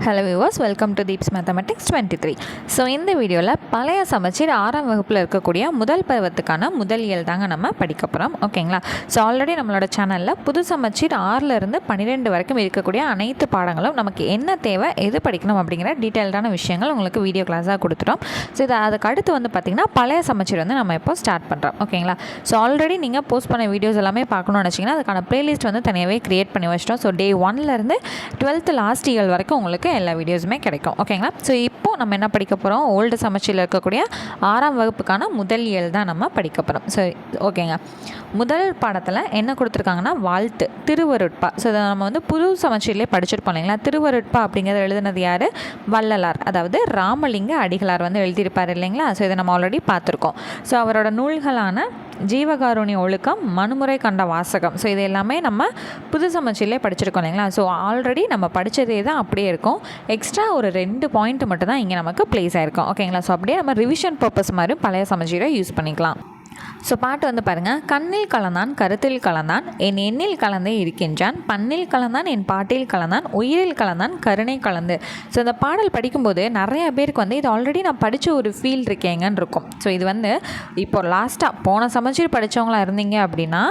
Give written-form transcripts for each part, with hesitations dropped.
Hello viewers, welcome to Deep's mathematics 23. So இந்த வீடியோவில் பழைய சமச்சீர் 6ஆம் வகுப்பில் இருக்கக்கூடிய முதல் பருவத்துக்கான முதல் இயல் தாங்க நம்ம படிக்க போகிறோம். ஓகேங்களா? ஸோ ஆல்ரெடி நம்மளோட சேனலில் புது சமச்சீர் 6லேருந்து 12 வரைக்கும் இருக்கக்கூடிய அனைத்து பாடங்களும் நமக்கு என்ன தேவை, எது படிக்கணும் அப்படிங்கிற டீட்டெயில்டான விஷயங்கள் உங்களுக்கு வீடியோ கிளாஸாக கொடுத்துட்டோம். ஸோ அதுக்கு அடுத்து பார்த்திங்கன்னா பழைய சமச்சீர் நம்ம இப்போ ஸ்டார்ட் பண்ணுறோம். ஓகேங்களா? ஸோ ஆல்ரெடி நீங்கள் போஸ்ட் பண்ண வீடியோஸ் எல்லாமே பார்க்கணும்னு நினச்சிங்கன்னா அதுக்கான ப்ளேலிஸ்ட் தனியாகவே க்ரியேட் பண்ணி வச்சிட்டோம். ஸோ டே 1லேருந்து 12th லாஸ்ட் இயல் வரைக்கும் உங்களுக்கு எல்லா வீடியோஸுமே கிடைக்கும். ஓகேங்களா? ஸோ இப்போ நம்ம என்ன படிக்க போகிறோம், ஓல்டு சமச்சீரில் இருக்கக்கூடிய 6ஆம் வகுப்புக்கான முதல் இயல் தான் நம்ம படிக்க போகிறோம். ஸோ ஓகேங்க, முதல் பாடத்தில் என்ன கொடுத்துருக்காங்கன்னா வாழ்த்து, திருவருட்பா. ஸோ இதை நம்ம புது சமச்சீர்லேயே படிச்சிருப்போம் இல்லைங்களா? திருவருட்பா அப்படிங்கிறத எழுதுனது யார்? வள்ளலார், அதாவது ராமலிங்க அடிகளார் எழுதியிருப்பார் இல்லைங்களா? ஸோ இதை நம்ம ஆல்ரெடி பார்த்துருக்கோம். ஸோ அவரோட நூல்களான ஜீவகாருண்ய ஒழுக்கம், மனுமுறை கண்ட வாசகம், ஸோ இது எல்லாமே நம்ம புது சமச்சீர்லேயே படிச்சிருக்கோம் இல்லைங்களா? ஸோ ஆல்ரெடி நம்ம படித்ததே தான் அப்படியே இருக்கும். எக்ஸ்ட்ரா ஒரு 2 பாயிண்ட் மட்டும் தான் இங்கே நமக்கு ப்ளேஸ் ஆகிருக்கும். ஓகேங்களா? ஸோ அப்படியே நம்ம ரிவிஷன் பர்பஸ் மாதிரி பழைய சமச்சீரை யூஸ் பண்ணிக்கலாம். ஸோ பாட்டு பாருங்கள். கண்ணில் கலந்தான், கருத்தில் கலந்தான், என் எண்ணில் கலந்தே இருக்கின்றான், பண்ணில் கலந்தான், என் பாட்டில் கலந்தான், உயிரில் கலந்தான், கருணை கலந்து. ஸோ இந்த பாடல் படிக்கும்போது நிறைய பேருக்கு இது ஆல்ரெடி நான் படித்த ஒரு ஃபீல் இருக்கேங்கன்னு இருக்கும். ஸோ இது இப்போ லாஸ்ட்டாக போன சமச்சீர் படித்தவங்களா இருந்தீங்க அப்படின்னா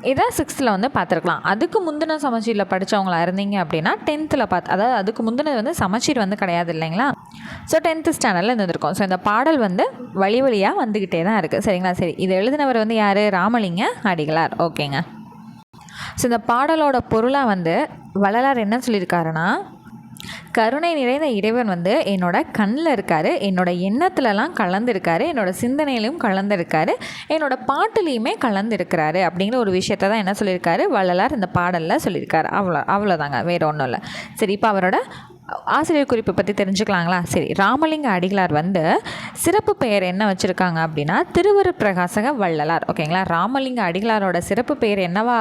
இதை 6th பார்த்துருக்கலாம். அதுக்கு முந்தின சமச்சீரில் படித்தவங்களா இருந்தீங்க அப்படின்னா 10th அதாவது அதுக்கு முந்தினது சமச்சீர் கிடையாது இல்லைங்களா? ஸோ 10th ஸ்டாண்டர்டில் இருந்திருக்கும். ஸோ இந்த பாடல் வழி வழியாக வந்துக்கிட்டே தான் இருக்குது. சரிங்களா? சரி, இது எழுதினவர் யார்? ராமலிங்க அடிகளார். ஓகேங்க. ஸோ இந்த பாடலோட பொருளாக வள்ளலார் என்ன சொல்லியிருக்காருன்னா, கருணை நிறைந்த இறைவன் என்னோட கண்ணில் இருக்கார், என்னோட எண்ணத்துலலாம் கலந்துருக்காரு, என்னோட சிந்தனையிலையும் கலந்துருக்காரு, என்னோட பாட்டுலேயுமே கலந்துருக்கிறாரு அப்படிங்கிற ஒரு விஷயத்தை தான் என்ன சொல்லியிருக்காரு வள்ளலார் இந்த பாடலில் சொல்லியிருக்காரு. அவ்வளோதாங்க, வேறு ஒன்றும் இல்லை. சரி, இப்போ அவரோட ஆசிரியர் குறிப்பை பற்றி தெரிஞ்சுக்கலாங்களா? சரி, ராமலிங்க அடிகளார் சிறப்பு பெயர் என்ன வச்சுருக்காங்க அப்படின்னா திருவருட்பிரகாசக வள்ளலார். ஓகேங்களா? ராமலிங்க அடிகளாரோட சிறப்பு பெயர் என்னவா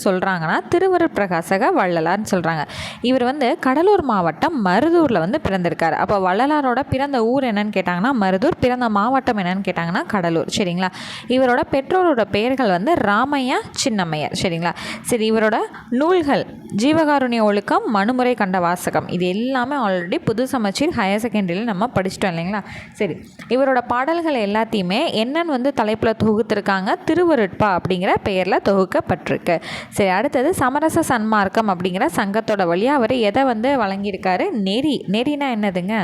சொல்கிறாங்கன்னா திருவருட்பிரகாசக வள்ளலார்னு சொல்கிறாங்க. இவர் கடலூர் மாவட்டம் மருதூரில் பிறந்திருக்காரு. அப்போ வள்ளலாரோட பிறந்த ஊர் என்னன்னு கேட்டாங்கன்னா மருதூர், பிறந்த மாவட்டம் என்னன்னு கேட்டாங்கன்னா கடலூர். சரிங்களா? இவரோட பெற்றோரோட பெயர்கள் ராமையா, சின்னம்மையார். சரிங்களா? சரி, இவரோட நூல்கள் ஜீவகாருண்ய ஒழுக்கம், மனுமுறை கண்ட வாசகம், இது எல்லாமே ஆல்ரெடி புது சமச்சீர் ஹையர் செகண்டரியில் நம்ம படிச்சிட்டோம் இல்லைங்களா? சரி, இவரோட பாடல்கள் எல்லாத்தையுமே என்னன்னு தலைப்பில் தொகுத்துருக்காங்க, திருவருட்பா அப்படிங்கிற பெயரில் தொகுக்கப்பட்டிருக்கு. சரி, அடுத்தது சமரச சன்மார்க்கம் அப்படிங்கிற சங்கத்தோட வழியாக அவர் எதை வழங்கியிருக்காரு? நெறினா என்னதுங்க?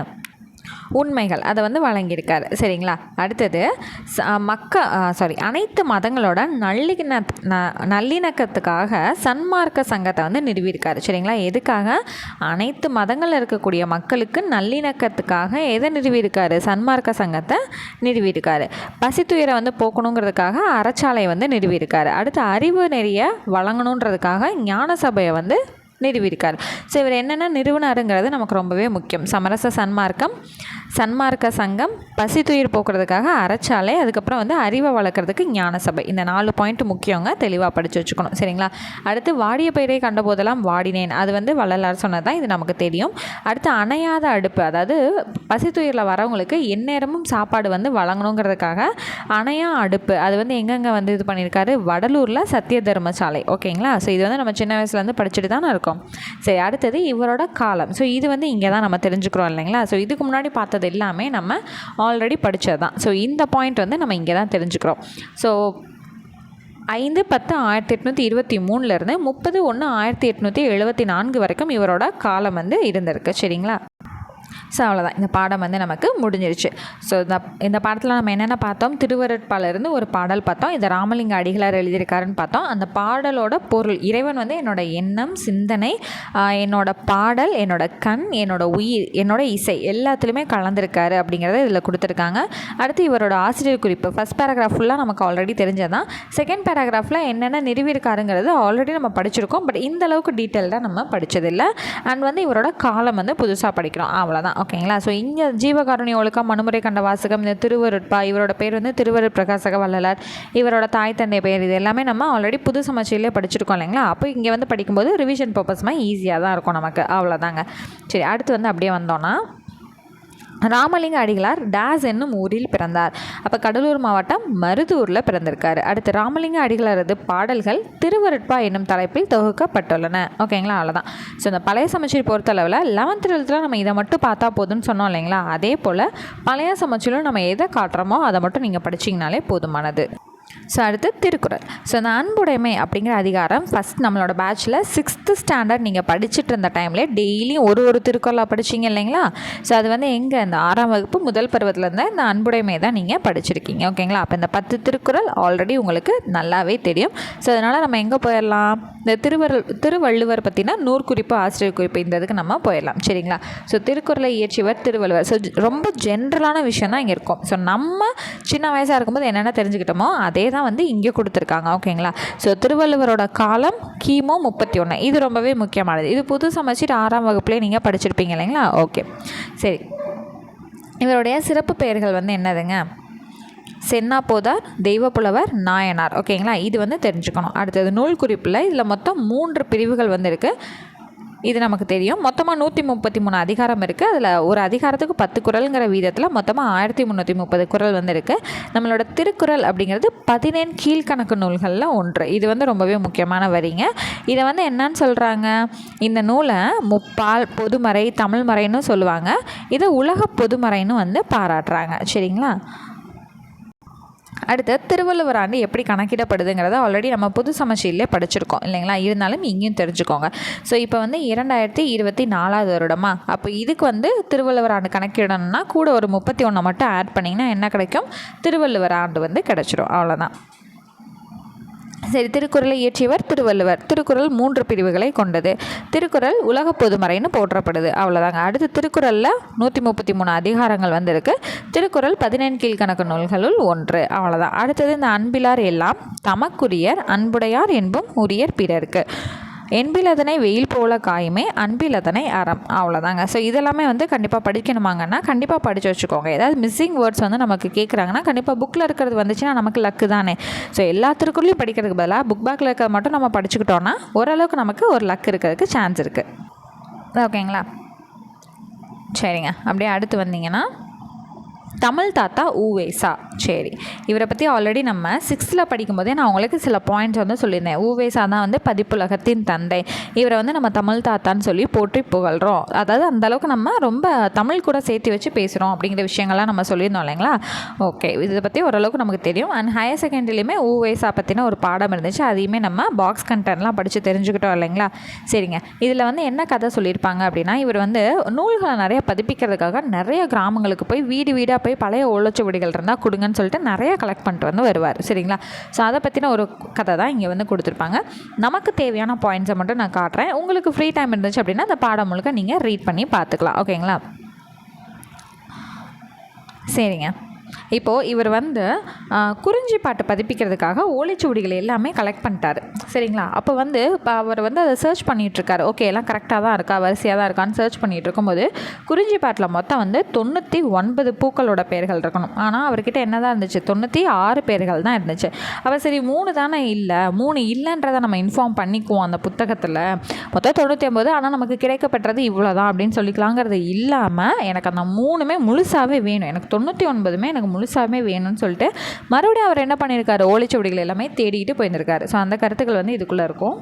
உண்மைகள், அதை வழங்கியிருக்காரு. சரிங்களா? அடுத்தது அனைத்து மதங்களோட நல்லிணக்கத்துக்காக சன்மார்க்க சங்கத்தை நிறுவியிருக்காரு. சரிங்களா? எதுக்காக? அனைத்து மதங்களில் இருக்கக்கூடிய மக்களுக்கு நல்லிணக்கத்துக்காக எதை நிறுவியிருக்காரு? சன்மார்க்க சங்கத்தை நிறுவியிருக்காரு. பசித்துயரை போக்கணுங்கிறதுக்காக அறச்சாலை நிறுவியிருக்காரு. அடுத்து அறிவு நெறிய வழங்கணுன்றதுக்காக ஞான சபையை நிறுவியிருக்கார். ஸோ இவர் என்னென்ன நிறுவனாருங்கிறது நமக்கு ரொம்பவே முக்கியம். சமரச சன்மார்க்க சங்கம், பசித்துயிர் போக்குறதுக்காக அறச்சாலை, அதுக்கப்புறம் அறிவை வளர்க்குறதுக்கு ஞான சபை. இந்த 4 பாயிண்ட் முக்கியங்க, தெளிவாக படித்து வச்சுக்கணும். சரிங்களா? அடுத்து வாடிய பயிரை கண்டபோதெல்லாம் வாடினேன், அது வள்ளலார் சொன்னது தான், இது நமக்கு தெரியும். அடுத்து அணையாத அடுப்பு, அதாவது பசித்துயிரில் வரவங்களுக்கு எந்நேரமும் சாப்பாடு வழங்கணுங்கிறதுக்காக அணையா அடுப்பு, அது எங்கெங்கே இது பண்ணியிருக்காரு? வடலூரில் சத்திய தர்மசாலை. ஓகேங்களா? ஸோ இது நம்ம சின்ன வயசுலேருந்து படிச்சுட்டு தானே இருக்கோம். சரி, அடுத்தது இவரோட காலம். ஸோ இது இங்கே தான் நம்ம தெரிஞ்சுக்கிறோம் இல்லைங்களா? ஸோ இதுக்கு முன்னாடி பார்த்தது எல்லாமே நம்ம ஆல்ரெடி படித்தது தான். ஸோ இந்த பாயிண்ட் நம்ம இங்கே தான் தெரிஞ்சுக்கிறோம். ஸோ 5/10/1823 30/1/1874 வரைக்கும் இவரோட காலம் இருந்திருக்கு. சரிங்களா? ஸோ அவ்வளோதான், இந்த பாடம் நமக்கு முடிஞ்சிருச்சு. ஸோ இந்த பாடத்தில் நம்ம என்னென்ன பார்த்தோம்? திருவருட்பாலிருந்து ஒரு பாடல் பார்த்தோம், இதை ராமலிங்க அடிகளார் எழுதியிருக்காருன்னு பார்த்தோம். அந்த பாடலோட பொருள், இறைவன் என்னோட எண்ணம், சிந்தனை, என்னோட பாடல், என்னோட கண், என்னோட உயிர், என்னோட இசை எல்லாத்துலேயுமே கலந்துருக்காரு அப்படிங்கிறத இதில் கொடுத்துருக்காங்க. அடுத்து இவரோட ஆசிரியர் குறிப்பு, ஃபஸ்ட் பேராகிராஃப் ஃபுல்லாக நமக்கு ஆல்ரெடி தெரிஞ்சதான். செகண்ட் பேராகிராஃபில் என்னென்ன நிறுவியிருக்காருங்கிறது ஆல்ரெடி நம்ம படிச்சிருக்கோம். பட் இந்த அளவுக்கு டீட்டெயில்டாக நம்ம படித்ததில்லை. அண்ட் இவரோட காலம் புதுசாக படிக்கிறோம், அவ்வளோதான். ஓகேங்களா? ஸோ இங்கே ஜீவகாருண்ய ஒழுக்கம், மனுமுறை கண்ட வாசகம், இந்த திருவருட்பா, இவரோட பேர் திருவருட்பிரகாசக வள்ளலார், இவரோட தாய் தந்தை பெயர், இது எல்லாமே நம்ம ஆல்ரெடி புது சமச்சீரிலே படிச்சிருக்கோம் இல்லைங்களா? அப்போ இங்கே படிக்கும்போது ரிவிஷன் பர்பஸ்மாக ஈஸியாக தான் இருக்கும் நமக்கு, அவ்வளோதாங்க. சரி, அடுத்து அப்படியே வந்தோன்னா ராமலிங்க அடிகளார் டேஸ் என்னும் ஊரில் பிறந்தார். அப்போ கடலூர் மாவட்டம் மருதூரில் பிறந்திருக்காரு. அடுத்து ராமலிங்க அடிகளாரது பாடல்கள் திருவருட்பா என்னும் தலைப்பில் தொகுக்கப்பட்டுள்ளன. ஓகேங்களா, அவ்வளோதான். ஸோ இந்த பழைய சமச்சீர் பொறுத்தளவில் 11th 12th நம்ம இதை மட்டும் பார்த்தா போதும்னு சொன்னோம் இல்லைங்களா, அதே போல் பழைய சமச்சீரிலும் நம்ம எதை காட்டுறோமோ அதை மட்டும் நீங்கள் படிச்சிங்கனாலே போதுமானது. ஸோ அடுத்து திருக்குறள். ஸோ இந்த அன்புடைமை அப்படிங்கிற அதிகாரம் ஃபஸ்ட் நம்மளோட பேட்சில் 6th ஸ்டாண்டர்ட் நீங்கள் படிச்சுட்டு இருந்த டைம்லேயே டெய்லியும் ஒரு திருக்குறளாக படிச்சிங்க இல்லைங்களா. ஸோ அது வந்து எங்கே இந்த 6ஆம் வகுப்பு முதல் பருவத்திலேருந்து இந்த அன்புடைமை தான் நீங்கள் படிச்சிருக்கீங்க. ஓகேங்களா, அப்போ இந்த 10 திருக்குறள் ஆல்ரெடி உங்களுக்கு நல்லாவே தெரியும். ஸோ அதனால் நம்ம எங்கே போயிடலாம், இந்த திருவள்ளுவர் பற்றினா நூற்குறிப்பு ஆசிரியர் குறிப்பு இந்த இதுக்கு நம்ம போயிடலாம். சரிங்களா. ஸோ திருக்குறளை இயற்றியவர் திருவள்ளுவர். ஸோ ரொம்ப ஜென்ரலான விஷயம் தான் இங்கே இருக்கும். ஸோ நம்ம சின்ன வயசாக இருக்கும்போது என்னென்ன தெரிஞ்சுக்கிட்டோமோ அதே தான் வந்து இங்கே கொடுத்துருக்காங்க. ஓகேங்களா. ஸோ திருவள்ளுவரோட காலம் கிமு 31. இது ரொம்பவே முக்கியமானது. இது புது சமச்சீர் 6ஆம் வகுப்புலேயே நீங்கள் படிச்சிருப்பீங்க இல்லைங்களா. ஓகே, சரி. இவருடைய சிறப்பு பெயர்கள் வந்து என்னதுங்க, சென்னாப்போதார், தெய்வப்புலவர், நாயனார். ஓகேங்களா, இது வந்து தெரிஞ்சுக்கணும். அடுத்தது நூல் குறிப்பில் இதில் மொத்தம் 3 பிரிவுகள் வந்து இருக்குது. இது நமக்கு தெரியும். மொத்தமாக 133 அதிகாரம் இருக்குது. அதில் ஒரு அதிகாரத்துக்கு 10 குறள்ங்கிற வீதத்தில் மொத்தமாக 1330 குறள் வந்து இருக்குது. நம்மளோட திருக்குறள் அப்படிங்கிறது 17 கீழ்கணக்கு நூல்களில் ஒன்று. இது வந்து ரொம்பவே முக்கியமான வரிங்க. இதை வந்து என்னன்னு சொல்கிறாங்க, இந்த நூலை முப்பால் பொதுமறை தமிழ்மறைன்னு சொல்லுவாங்க. இதை உலக பொதுமறைன்னு வந்து பாராட்டுறாங்க. சரிங்களா. அடுத்து திருவள்ளுவர் ஆண்டு எப்படி கணக்கிடப்படுதுங்கிறத ஆல்ரெடி நம்ம புது சமச்சீரிலே படிச்சிருக்கோம் இல்லைங்களா. இருந்தாலும் இங்கேயும் தெரிஞ்சுக்கோங்க. ஸோ இப்போ வந்து 2024 வருடமா, அப்போ இதுக்கு வந்து திருவள்ளுவர் ஆண்டு கணக்கிடணும்னா கூட ஒரு 31 மட்டும் ஆட் பண்ணிங்கன்னா என்ன கிடைக்கும், திருவள்ளுவர் ஆண்டு வந்து கிடச்சிடும். அவ்வளோதான். சரி, திருக்குறளை இயற்றியவர் திருவள்ளுவர். திருக்குறள் 3 பிரிவுகளை கொண்டது. திருக்குறள் உலக பொதுமறைன்னு போற்றப்படுது. அவ்வளோதாங்க. அடுத்து திருக்குறளில் 133 அதிகாரங்கள் வந்து இருக்குது. திருக்குறள் 17 கீழ்கணக்கு நூல்களுள் ஒன்று. அவ்வளோதான். அடுத்தது இந்த அன்பிலார் எல்லாம் தமக்குரியர் அன்புடையார் என்பும் உரியர் பிறருக்கு. என்பிலதனை வெயில் போல காயுமே அன்பிலதனை அறம். அவ்வளோதாங்க. ஸோ இதெல்லாமே வந்து கண்டிப்பாக படிக்கணுமாங்கன்னா கண்டிப்பாக படித்து வச்சுக்கோங்க. ஏதாவது மிஸ்ஸிங் வேர்ட்ஸ் வந்து நமக்கு கேட்குறாங்கன்னா கண்டிப்பாக புக்கில் இருக்கிறது வந்துச்சுன்னா நமக்கு லக்கு தானே. ஸோ எல்லா திருக்குறளையும் படிக்கிறதுக்கு பதிலாக புக் பேக்கில் இருக்கிறத மட்டும் நம்ம படிச்சுக்கிட்டோன்னா ஓரளவுக்கு நமக்கு ஒரு லக் இருக்கிறதுக்கு சான்ஸ் இருக்குது. ஓகேங்களா. சரிங்க. அப்படியே அடுத்து வந்தீங்கன்னா தமிழ் தாத்தா ஊவேசா. சரி, இவரை பற்றி ஆல்ரெடி நம்ம 6th படிக்கும்போதே நான் உங்களுக்கு சில பாயிண்ட்ஸ் வந்து சொல்லியிருந்தேன். ஊவேசா தான் வந்து பதிப்புலகத்தின் தந்தை. இவரை வந்து நம்ம தமிழ் தாத்தான்னு சொல்லி போற்றி புகழ்கிறோம். அதாவது அந்தளவுக்கு நம்ம ரொம்ப தமிழ் கூட சேர்த்து வச்சு பேசுகிறோம் அப்படிங்கிற விஷயங்கள்லாம் நம்ம சொல்லியிருந்தோம் இல்லைங்களா. ஓகே, இதை பற்றி ஓரளவுக்கு நமக்கு தெரியும். அண்ட் ஹையர் செகண்டரிலையுமே ஊவேசா பற்றின ஒரு பாடம் இருந்துச்சு. அதையுமே நம்ம பாக்ஸ் கண்டென்ட்லாம் படித்து தெரிஞ்சுக்கிட்டோம் இல்லைங்களா. சரிங்க. இதில் வந்து என்ன கதை சொல்லியிருப்பாங்க அப்படின்னா, இவர் வந்து நூல்களை நிறைய பதிப்பிக்கிறதுக்காக நிறைய கிராமங்களுக்கு போய் வீடாக போய் பழைய ஓலைச்சுவடிகள் இருந்தால் கொடுங்கன்னு சொல்லிட்டு நிறைய கலெக்ட் பண்ணிட்டு வந்து வருவார். சரிங்களா. ஸோ அதை பற்றின ஒரு கதை தான் இங்கே வந்து கொடுத்துருப்பாங்க. நமக்கு தேவையான பாயிண்ட்ஸை மட்டும் நான் காட்டுறேன். உங்களுக்கு ஃப்ரீ டைம் இருந்துச்சு அப்படின்னா அந்த பாடம் முழுக்க நீங்கள் ரீட் பண்ணி பார்த்துக்கலாம். ஓகேங்களா. சரிங்க. இப்போது இவர் வந்து குறிஞ்சி பாட்டு பதிப்பிக்கிறதுக்காக ஓலைச்சுவடிகள் எல்லாமே கலெக்ட் பண்ணிட்டார். சரிங்களா. அப்போ வந்து இப்போ அவர் வந்து அதை சர்ச் பண்ணிகிட்ருக்காரு. ஓகே, எல்லாம் கரெக்டாக தான் இருக்கா, வரிசையாக தான் இருக்கான்னு சர்ச் பண்ணிகிட்டு இருக்கும்போது குறிஞ்சி பாட்டில் மொத்தம் வந்து 99 பூக்களோட பெயர்கள் இருக்கணும். ஆனால் அவர்கிட்ட என்ன தான் இருந்துச்சு, 96 பெயர்கள் தான் இருந்துச்சு. அவர் சரி 3 தானே இல்லை, 3 இல்லைன்றதை நம்ம இன்ஃபார்ம் பண்ணிக்குவோம் அந்த புத்தகத்தில், மொத்தம் 99, ஆனால் நமக்கு கிடைக்கப்பட்டது இவ்வளோ தான் அப்படின்னு சொல்லிக்கலாங்கிறது இல்லாமல் எனக்கு அந்த 3மே முழுசாகவே வேணும், எனக்கு 99மே எனக்கு முழுசாகவே வேணும்னு சொல்லிட்டு மறுபடியும் அவர் என்ன பண்ணியிருக்காரு, ஓலைச்சுவடிகள் எல்லாமே தேடிட்டு போயிருந்திருக்காரு. ஸோ அந்த கருத்துக்கள் வந்து இதுக்குள்ளே இருக்கும்.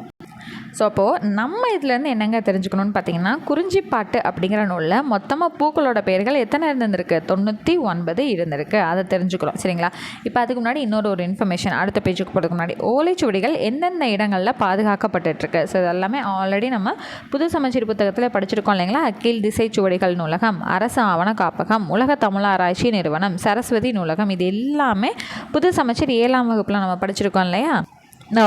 ஸோ அப்போது நம்ம இதுலேருந்து என்னங்க தெரிஞ்சுக்கணும்னு பார்த்தீங்கன்னா, குறிஞ்சி பாட்டு அப்படிங்கிற நூலில் மொத்தமாக பூக்களோட பெயர்கள் எத்தனை இருந்திருக்கு, 99 இருந்திருக்கு. அதை தெரிஞ்சுக்கிறோம். சரிங்களா. இப்போ அதுக்கு முன்னாடி ஒரு இன்ஃபர்மேஷன் அடுத்த பேஜுக்கு போகிறதுக்கு முன்னாடி, ஓலைச்சுவடிகள் எந்தெந்த இடங்களில் பாதுகாக்கப்பட்டுருக்கு. ஸோ இதெல்லாமே ஆல்ரெடி நம்ம புது சமச்சீர் புத்தகத்தில் படிச்சிருக்கோம் இல்லைங்களா. கீழ் திசை சுவடிகள் நூலகம், அரசு ஆவண காப்பகம், உலக தமிழ் ஆராய்ச்சி நிறுவனம், சரஸ்வதி நூலகம், இது எல்லாமே புது சமச்சீர் 7ஆம் வகுப்பில் நம்ம படிச்சிருக்கோம் இல்லையா.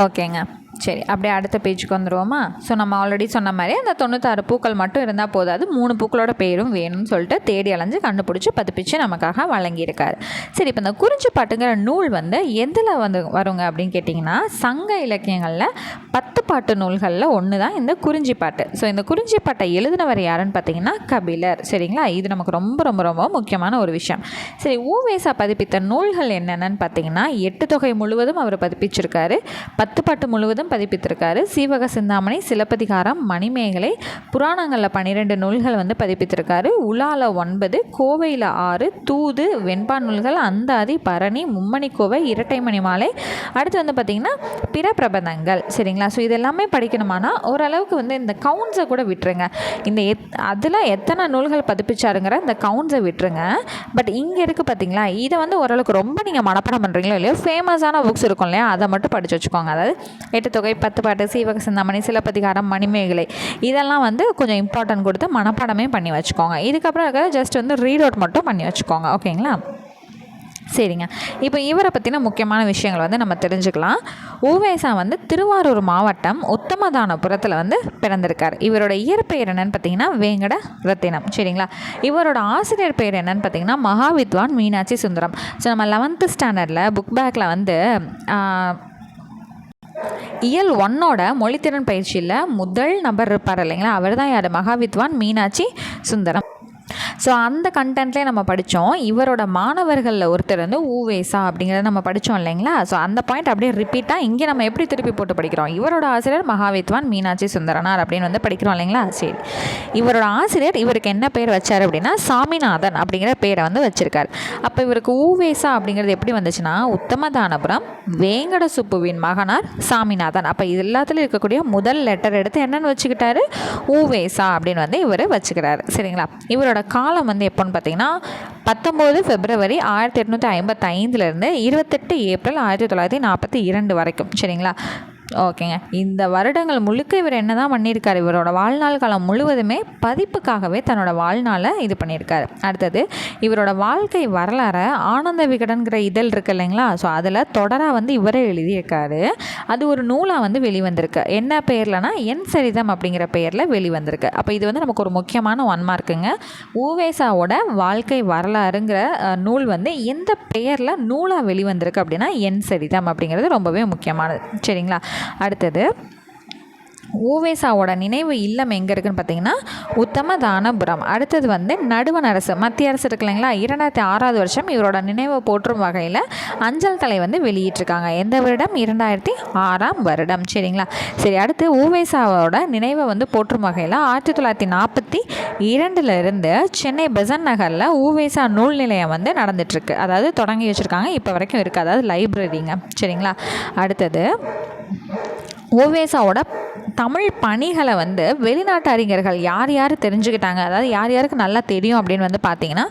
ஓகேங்க. சரி, அப்படியே அடுத்த பேஜுக்கு வந்துடுவோமா. ஸோ நம்ம ஆல்ரெடி சொன்ன மாதிரி அந்த 96 பூக்கள் மட்டும் இருந்தால் போதாது, 3 பூக்களோட பேரும் வேணும்னு சொல்லிட்டு தேடி அலைஞ்சு கண்டுபிடிச்சி பதிப்பிச்சு நமக்காக வழங்கியிருக்காரு. சரி, இப்போ இந்த குறிஞ்சி பாட்டுங்கிற நூல் வந்து எதில் வந்து வருங்க அப்படின்னு கேட்டிங்கன்னா, சங்க இலக்கியங்களில் 10 பாட்டு நூல்களில் ஒன்று தான் இந்த குறிஞ்சி பாட்டு. ஸோ இந்த குறிஞ்சி பாட்டை எழுதினவர் யாருன்னு பார்த்தீங்கன்னா கபிலர். சரிங்களா. இது நமக்கு ரொம்ப ரொம்ப ரொம்ப முக்கியமான ஒரு விஷயம். சரி, ஊவேசா பதிப்பித்த நூல்கள் என்னென்னு பார்த்தீங்கன்னா, 8 தொகை முழுவதும் அவர் பதிப்பிச்சிருக்காரு, 10 பாட்டு முழுவதும் முழுவதும் பதிப்பித்திருக்காரு. சீவக சிந்தாமணி, சிலப்பதிகாரம், மணிமேகலை, புராணங்களில் 12 நூல்கள் வந்து பதிப்பித்திருக்காரு. உலால 9, கோவையில் 6, தூது, வெண்பா நூல்கள், அந்தாதி, பரணி, மும்மணி கோவை, இரட்டைமணி மாலை, அடுத்து வந்து பார்த்திங்கன்னா பிற பிரபந்தங்கள். சரிங்களா? ஸோ இதெல்லாமே படிக்கணுமானா ஓரளவுக்கு வந்து இந்த கவுண்ட்ஸை கூட விட்டுருங்க. இந்த அதில் எத்தனை நூல்கள் பதிப்பிச்சாருங்கிற இந்த கவுண்ட்ஸை விட்டுருங்க. பட் இங்கே இருக்குது பார்த்தீங்களா, இதை வந்து ஓரளவுக்கு ரொம்ப நீங்கள் மனப்பாடம் பண்ணுறீங்களோ இல்லையோ ஃபேமஸான புக்ஸ் இருக்கும் இல்லையா, அதை மட்டும் படித்து வச்சுக்கோங்க. அதாவது 8 தொகை, 10 பாட்டு, சீவக சிந்தாமணி, சிலப்பதிகாரம், மணிமேகலை, இதெல்லாம் வந்து கொஞ்சம் இம்பார்ட்டன்ட் கொடுத்து மனப்பாடமே பண்ணி வச்சுக்கோங்க. இதுக்கப்புறம் இருக்கிறத ஜஸ்ட் வந்து ரீட் அவுட் மட்டும் பண்ணி வச்சுக்கோங்க. ஓகேங்களா? சரிங்க. இப்போ இவரை பற்றின முக்கியமான விஷயங்கள் வந்து நம்ம தெரிஞ்சுக்கலாம். உவேசா வந்து திருவாரூர் மாவட்டம் உத்தமதானபுரத்தில் வந்து பிறந்திருக்கார். இவரோட இயற்பெயர் என்னன்னு பார்த்தீங்கன்னா வேங்கட ரத்தினம். சரிங்களா? இவரோட ஆசிரியர் பெயர் என்னன்னு பார்த்தீங்கன்னா மகாவித்வான் மீனாட்சி சுந்தரம். ஸோ நம்ம 11th ஸ்டாண்டர்டில் புக் பேக்கில் வந்து இயல் 1ஓட மொழித்திறன் பயிற்சியில் முதல் நபர் இருப்பார் இல்லைங்களா, அவர் தான் யார்? மகாவித்வான் மீனாட்சி சுந்தரம். ஸோ அந்த கண்டென்ட்லேயே நம்ம படித்தோம். இவரோட மாணவர்களில் ஒருத்தர் வந்து உவேசா அப்படிங்கிறத நம்ம படித்தோம் இல்லைங்களா. ஸோ அந்த பாயிண்ட் அப்படியே ரிப்பீட்டாக இங்கே நம்ம எப்படி திருப்பி போட்டு படிக்கிறோம், இவரோட ஆசிரியர் மகாவித்வான் மீனாட்சி சுந்தரனார் அப்படின்னு வந்து படிக்கிறோம் இல்லைங்களா. சரி, இவரோட ஆசிரியர் இவருக்கு என்ன பேர் வச்சார் அப்படின்னா சாமிநாதன் அப்படிங்கிற பேரை வந்து வச்சுருக்கார். அப்போ இவருக்கு உவேசா அப்படிங்கிறது எப்படி வந்துச்சுன்னா உத்தமதானபுரம் வேங்கட சுப்புவின் மகனார் சாமிநாதன். அப்போ இது எல்லாத்துலையும் இருக்கக்கூடிய முதல் லெட்டர் எடுத்து என்னென்னு வச்சுக்கிட்டாரு, உவேசா அப்படின்னு வந்து இவர் வச்சுக்கிறாரு. சரிங்களா? இவரோட காலம் வந்து எப்போன்னு பார்த்தீங்கன்னா 19 பிப்ரவரி 1855 28 ஏப்ரல் 1942 வரைக்கும். சரிங்களா? ஓகேங்க. இந்த வருடங்கள் முழுக்க இவர் என்ன தான் பண்ணியிருக்காரு, இவரோட வாழ்நாள் காலம் முழுவதுமே பதிப்புக்காகவே தன்னோட வாழ்நாளை இது பண்ணியிருக்காரு. அடுத்தது இவரோட வாழ்க்கை வரலாறை ஆனந்த விகடன்கிற இதழ் இருக்குது இல்லைங்களா, ஸோ அதில் தொடராக வந்து இவரே எழுதியிருக்காரு. அது ஒரு நூலாக வந்து வெளிவந்திருக்கு. என்ன பேர்லனா என் சரிதம் அப்படிங்கிற பெயரில் வெளிவந்திருக்கு. அப்போ இது வந்து நமக்கு ஒரு முக்கியமான 1 மார்க்குங்க. உவேசாவோட வாழ்க்கை வரலாறுங்கிற நூல் வந்து எந்த பெயரில் நூலாக வெளிவந்திருக்கு அப்படின்னா என் சரிதம் அப்படிங்கிறது ரொம்பவே முக்கியமானது. சரிங்களா? அடுத்தது உவேசாவோட நினைவு இல்லம் எங்கே இருக்குதுன்னு பார்த்தீங்கன்னா உத்தமதானபுரம். அடுத்தது வந்து நடுவண் அரசு, மத்திய அரசு இருக்கு இல்லைங்களா, 2006 வருஷம் இவரோட நினைவை போற்றும் வகையில் அஞ்சல் தலை வந்து வெளியிட்டிருக்காங்க. எந்த வருடம்? 2006 வருடம். சரிங்களா? சரி, அடுத்து உவேசாவோட நினைவை வந்து போற்றும் வகையில் 1942 இருந்து சென்னை பெசன்ட் நகரில் உவேசா நூல் நிலையம் வந்து நடந்துட்டுருக்கு. அதாவது தொடங்கி வச்சுருக்காங்க, இப்போ வரைக்கும் இருக்குது. அதாவது லைப்ரரிங்க. சரிங்களா? அடுத்தது உவேசாவோட தமிழ் பணிகளை வந்து வெளிநாட்டு அறிஞர்கள் யார் யார் தெரிஞ்சுக்கிட்டாங்க, அதாவது யார் யாருக்கு நல்லா தெரியும் அப்படின்னு வந்து பார்த்தீங்கன்னா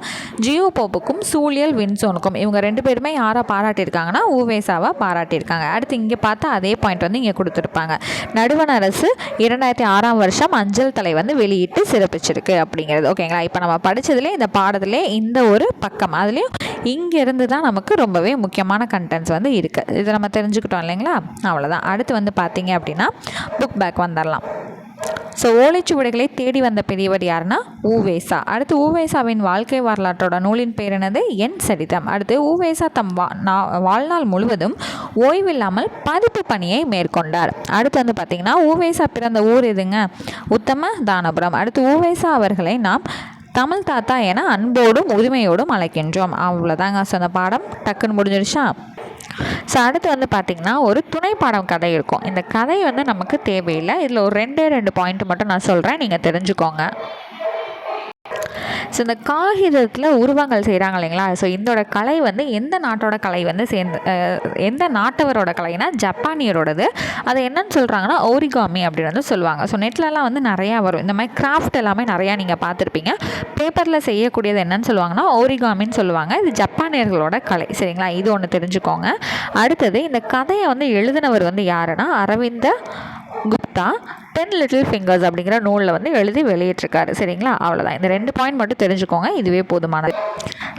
ஜியோ போப்புக்கும் சூழியல் வின்சோனுக்கும். இவங்க 2 பேருமே யாரை பாராட்டியிருக்காங்கன்னா உவேசாவை பாராட்டியிருக்காங்க. அடுத்து இங்கே பார்த்தா அதே பாயிண்ட் வந்து இங்கே கொடுத்துருப்பாங்க. நடுவண் அரசு 2006 வருஷம் அஞ்சல் தலை வந்து வெளியிட்டு சிறப்பிச்சிருக்கு அப்படிங்கிறது. ஓகேங்களா? இப்போ நம்ம படித்ததுலே இந்த பாடத்திலே இந்த ஒரு பக்கம், அதுலேயும் இங்கேருந்து தான் நமக்கு ரொம்பவே முக்கியமான கண்டென்ட்ஸ் வந்து இருக்குது. இதை நம்ம தெரிஞ்சுக்கிட்டோம் இல்லைங்களா. அவ்வளோதான். அடுத்து வந்து பார்த்தீங்க அப்படின்னா புக் பேக் வந்துடலாம். ஸோ ஓலைச்சுவடிகளை தேடி வந்த பெரியவர் யாருன்னா உவேசா. அடுத்து உவேசாவின் வாழ்க்கை வரலாற்றோட நூலின் பேர் என்னது? என் சரிதம். அடுத்து உவேசா தம் வாழ்நாள் முழுவதும் ஓய்வில்லாமல் பதிப்பு பணியை மேற்கொண்டார். அடுத்து வந்து பார்த்திங்கன்னா உவேசா பிறந்த ஊர் எதுங்க? உத்தமதானபுரம். அடுத்து உவேசா அவர்களை நாம் தமிழ் தாத்தா என அன்போடும் உரிமையோடும் அழைக்கின்றோம். அவ்வளோதாங்க. ஸோ அந்த பாடம் டக்குன்னு முடிஞ்சிருச்சா? ஸோ அடுத்து வந்து பார்த்திங்கன்னா ஒரு துணை பாடம் கதை இருக்கும். இந்த கதை வந்து நமக்கு தேவையில்லை. இதில் ஒரு 2 பாயிண்ட் மட்டும் நான் சொல்கிறேன், நீங்கள் தெரிஞ்சுக்கோங்க. ஸோ இந்த காகிதத்தில் உருவங்கள் செய்கிறாங்க இல்லைங்களா, ஸோ இதோட கலை வந்து எந்த நாட்டோட கலை வந்து எந்த நாட்டவரோட கலைனா ஜப்பானியரோடது. அது என்னன்னு சொல்கிறாங்கன்னா ஓரிகாமி அப்படின்னு வந்து சொல்லுவாங்க. ஸோ நெட்லலாம் வந்து நிறையா வரும் இந்த மாதிரி கிராஃப்ட் எல்லாமே நிறையா நீங்கள் பார்த்துருப்பீங்க. பேப்பரில் செய்யக்கூடியது என்னன்னு சொல்லுவாங்கன்னா ஓரிகாமின்னு சொல்லுவாங்க. இது ஜப்பானியர்களோட கலை. சரிங்களா? இது ஒன்று தெரிஞ்சுக்கோங்க. அடுத்தது இந்த கதையை வந்து எழுதினவர் வந்து யாருன்னா அரவிந்த குப்தா 10 Little Fingers அப்படிங்கிற நூலில் வந்து எழுதி வெளியிட்டிருக்காரு. சரிங்களா? அவ்வளோதான். இந்த 2 பாயிண்ட் மட்டும் தெரிஞ்சுக்கோங்க, இதுவே போதுமானது.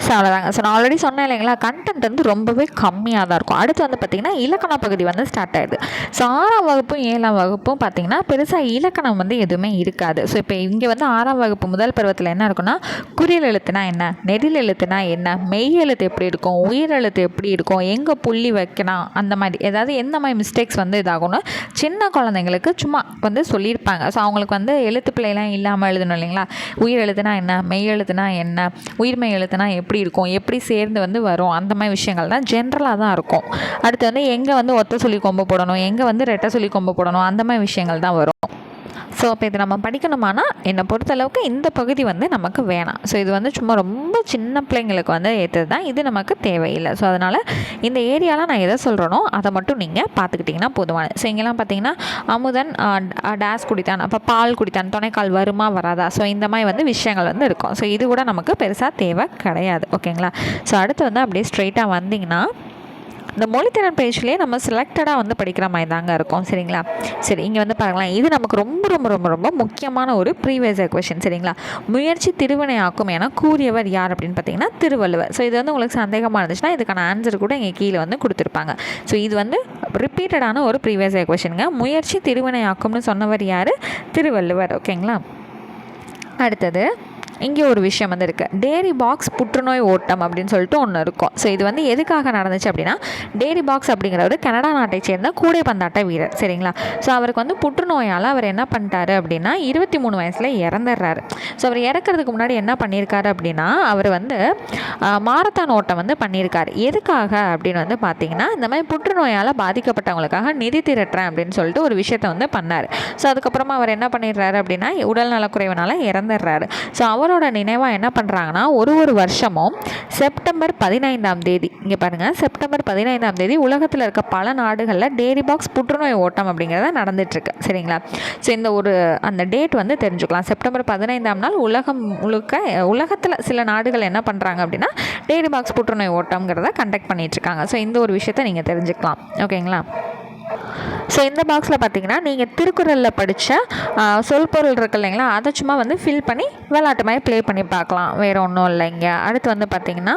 ஸோ அவ்வளோதாங்க. ஸோ நான் ஆல்ரெடி சொன்னேன் இல்லைங்களா, கண்டென்ட் வந்து ரொம்பவே கம்மியாக தான் இருக்கும். அடுத்து வந்து பார்த்திங்கன்னா இலக்கண பகுதி வந்து ஸ்டார்ட் ஆகிடுது. ஸோ 6ஆம் வகுப்பும் 7ஆம் வகுப்பும் பார்த்திங்கன்னா பெருசாக இலக்கணம் வந்து எதுவுமே இருக்காது. ஸோ இப்போ இங்கே வந்து 6ஆம் வகுப்பு முதல் பருவத்தில் என்ன இருக்குன்னா குறில் எழுத்துனா என்ன, நெடில் எழுத்துனா என்ன, மெய் எழுத்து எப்படி இருக்கும், உயிர் எழுத்து எப்படி இருக்கும், எங்கே புள்ளி வைக்கணும், அந்த மாதிரி ஏதாவது எந்த மாதிரி மிஸ்டேக்ஸ் வந்து இதாகணும் சின்ன குழந்தைங்களுக்கு சும்மா வந்து சொல்லியிருப்பாங்க. ஸோ அவங்களுக்கு வந்து எழுத்து பிள்ளைலாம் இல்லாமல் எழுதணும் இல்லைங்களா. உயிர் எழுத்துனா என்ன, மெய் எழுத்துனா என்ன, உயிர்மெய் எழுத்துனா எப்படி எப்படி இருக்கும், எப்படி சேர்ந்து வந்து வரும், அந்த மாதிரி விஷயங்கள் தான் ஜென்ரலாக தான் இருக்கும். அடுத்து வந்து எங்கே வந்து ஒத்த சொல்லி கொம்பு போடணும், எங்கே வந்து ரெட்டை சொல்லி கொம்பு போடணும், அந்த மாதிரி விஷயங்கள் தான் வரும். ஸோ அப்போ இது நம்ம படிக்கணுமானா என்னை பொறுத்தளவுக்கு இந்த பகுதி வந்து நமக்கு வேணாம். ஸோ இது வந்து சும்மா ரொம்ப சின்ன பிள்ளைங்களுக்கு வந்து ஏற்றது தான், இது நமக்கு தேவையில்லை. ஸோ அதனால் இந்த ஏரியாவில் நான் எதை சொல்கிறேனோ அதை மட்டும் நீங்கள் பார்த்துக்கிட்டிங்கன்னா போதுமானது. ஸோ இங்கெல்லாம் பார்த்தீங்கன்னா அமுதன் டேஸ் குடித்தான், அப்போ பால் குடித்தான், துணைக்கால் வருமா வராதா, ஸோ இந்த மாதிரி வந்து விஷயங்கள் வந்து இருக்கும். ஸோ இது கூட நமக்கு பெருசாக தேவை கிடையாது. ஓகேங்களா. ஸோ அடுத்து வந்து அப்படியே ஸ்ட்ரெயிட்டாக வந்திங்கன்னா இந்த மொழித்திறன் பேஜ்லேயே நம்ம செலக்டடாக வந்து படிக்கிற மாதிரி தாங்க இருக்கும். சரிங்களா. சரி, இங்கே வந்து பாருங்களேன், இது நமக்கு ரொம்ப ரொம்ப ரொம்ப ரொம்ப முக்கியமான ஒரு ப்ரீவியஸ் கொஷின். சரிங்களா. முயற்சி திருவினை ஆக்கும் என கூறியவர் யார் அப்படின்னு பார்த்தீங்கன்னா திருவள்ளுவர். ஸோ இது வந்து உங்களுக்கு சந்தேகமாக இருந்துச்சுன்னா இதுக்கான ஆன்சர் கூட இங்கே கீழே வந்து கொடுத்துருப்பாங்க. ஸோ இது வந்து ரிப்பீட்டடான ஒரு ப்ரீவியஸ் கொஷினுங்க. முயற்சி திருவினை ஆக்கும்னு சொன்னவர் யார்? திருவள்ளுவர். ஓகேங்களா. அடுத்தது இங்கே ஒரு விஷயம் வந்து இருக்குது, டேரி பாக்ஸ் புற்றுநோய் ஓட்டம் அப்படின்னு சொல்லிட்டு ஒன்று இருக்கும். ஸோ இது வந்து எதுக்காக நடந்துச்சு அப்படின்னா, டேரி பாக்ஸ் அப்படிங்கிறவர் கனடா நாட்டை சேர்ந்த கூடைப்பந்தாட்ட வீரர். சரிங்களா. ஸோ அவருக்கு வந்து புற்றுநோயால் அவர் என்ன பண்ணிட்டாரு அப்படின்னா 23 வயசில் இறந்துடுறாரு. ஸோ அவர் இறக்கிறதுக்கு முன்னாடி என்ன பண்ணியிருக்காரு அப்படின்னா, அவர் வந்து மாரத்தான் ஓட்டம் வந்து பண்ணியிருக்காரு. எதுக்காக அப்படின்னு வந்து பார்த்தீங்கன்னா, இந்த மாதிரி புற்றுநோயால் பாதிக்கப்பட்டவங்களுக்காக நிதி திரட்டுறேன் அப்படின்னு சொல்லிட்டு ஒரு விஷயத்தை வந்து பண்ணார். ஸோ அதுக்கப்புறமா அவர் என்ன பண்ணிடுறாரு அப்படின்னா உடல் நலக்குறைவினால இறந்துடுறாரு. ஸோ அவரோட நினைவாக என்ன பண்ணுறாங்கன்னா ஒரு வருஷமும் செப்டம்பர் 15ஆம் தேதி, இங்கே பாருங்கள், செப்டம்பர் 15ஆம் தேதி உலகத்தில் இருக்க பல நாடுகளில் டேரி பாக்ஸ் புற்றுநோய் ஓட்டம் அப்படிங்கிறத நடந்துட்டுருக்கு. சரிங்களா. ஸோ இந்த அந்த டேட் வந்து தெரிஞ்சுக்கலாம். செப்டம்பர் 15ஆம் நாள் உலகத்தில் சில நாடுகள் என்ன பண்ணுறாங்க அப்படின்னா டேரி பாக்ஸ் புற்றுநோய் ஓட்டம்ங்கிறத கண்டக்ட் பண்ணிகிட்ருக்காங்க. ஸோ இந்த ஒரு விஷயத்தை நீங்கள் தெரிஞ்சுக்கலாம். ஓகேங்களா. ஸோ இந்த பாக்ஸில் பார்த்தீங்கன்னா நீங்கள் திருக்குறளில் படித்த சொல்பொருள் இருக்கு இல்லைங்களா, அதை சும்மா வந்து ஃபில் பண்ணி விளையாட்டு மாதிரி ப்ளே பண்ணி பார்க்கலாம். வேறு ஒன்றும் இல்லைங்க. அடுத்து வந்து பார்த்திங்கன்னா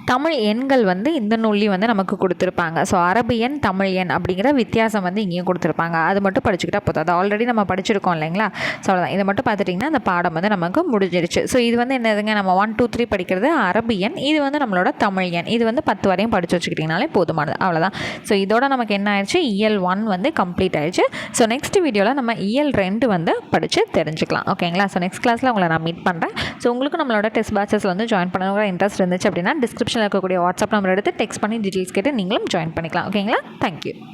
தமிழ் எண்கள் வந்து இந்த நூல்லையும் வந்து நமக்கு கொடுத்துருப்பாங்க. ஸோ அரபு எண், தமிழ் எண் அப்படிங்கிற வித்தியாசம் வந்து இங்கேயும் கொடுத்துருப்பாங்க. அது மட்டும் படிச்சுக்கிட்டா போதும். அது ஆல்ரெடி நம்ம படிச்சிருக்கோம் இல்லைங்களா. ஸோ அவ்வளோதான். இதை மட்டும் பார்த்துட்டிங்கன்னா அந்த பாடம் வந்து நமக்கு முடிஞ்சிருச்சு. ஸோ இது வந்து என்னதுங்க, நம்ம 1 2 3 படிக்கிறது அரபு எண், இது வந்து நம்மளோட தமிழ் எண். இது வந்து 10 வரையும் படித்து வச்சுக்கிட்டிங்கனாலே போதுமானது. அவ்வளோதான். ஸோ இதோட நமக்கு என்ன ஆயிடுச்சு, இயல் 1 வந்து கம்ப்ளீட் ஆயிடுச்சு. ஸோ நெக்ஸ்ட் வீடியோவில் நம்ம இயல் 2 வந்து படித்து தெரிஞ்சுக்கலாம். ஓகேங்களா. ஸோ நெக்ஸ்ட் கிளாஸில் உங்களை நான் மீட் பண்ணுறேன். ஸோ உங்களுக்கு நம்மளோட டெஸ்ட் பேட்சஸ் வந்து ஜாயின் பண்ணணுங்கிற இன்ட்ரெஸ்ட் இருந்துச்சு அப்படின்னா டிஸ்கிரிப்ஷனில் இருக்கக்கூடிய வாட்ஸ்அப் நம்பர் எடுத்து டெக்ஸ்ட் பண்ணி டீட்டெயில்ஸ் கேட்டு நீங்களும் ஜாயின் பண்ணிக்கலாம். ஓகேங்களா. தேங்க்யூ.